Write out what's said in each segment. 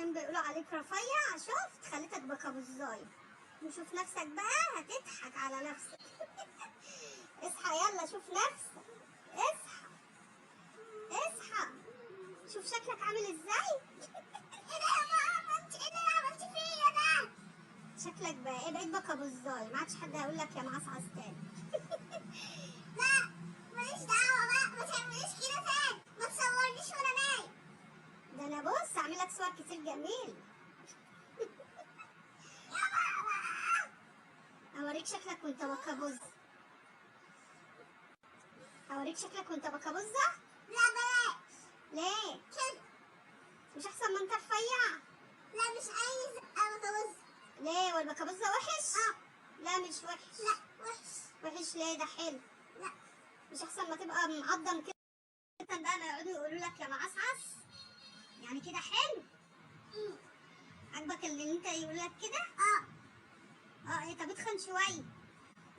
عشان بيقولوا عليك رفيع. شفت خليتك بكابوزاي، وشوف نفسك بقى هتضحك على نفسك. اصحى يلا شوف نفسك، اصحى اصحى، شوف شكلك عامل ازاي. ايه ده يا ماما؟ انت ايه اللي عملتي فيا ده؟ شكلك بقى ايه؟ بقيت بكابوزاي، ما عادش حد هيقول لك يا معصعص تاني. لا ماليش دعوه بقى، ما تعمليش كده تاني، ما تصورنيش وانا نايم. ده انا بص اعمل لك صور كتير جميل. يا ماما اوريك شكلك وانت بكابوز، اوريك شكلك وانت بكابوزة. لا بلاش. ليه كده؟ مش احسن ما انت رفيع؟ لا مش عايز ابقى بكابوزة. ليه والبكابوزة وحش؟ لا مش وحش. لا وحش. وحش ليه؟ ده حلو. لا مش احسن ما تبقى معضم كده بقى ما يقعدوا يقولوا لك يا معصعص؟ يعني كده حلو؟ عجبك اللي انت يقول لك كده؟ ايه طب اتخن شويه.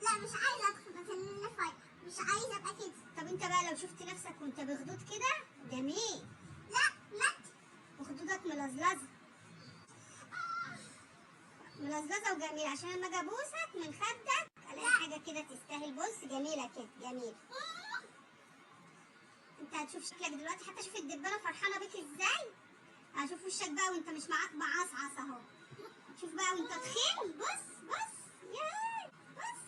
لا مش عايزه اتخن، بس اللي رفيع مش عايزه ابقى كده. طب انت بقى لو شفت نفسك وانت بخدود كده جميل. لا مت وخدودك ملزلزه ملزلزه وجميل، عشان لما اجي ابوسك من خدك الاقي حاجه كده تستاهل. بص جميله كده جميل. انت هتشوف شكلك دلوقتي، حتى شوف الدبانه فرحانه بيك ازاي. هشوف وشك بقى وانت مش معاك معصعص اهو. شوف بقى وانت تخين، بص بص ياي بص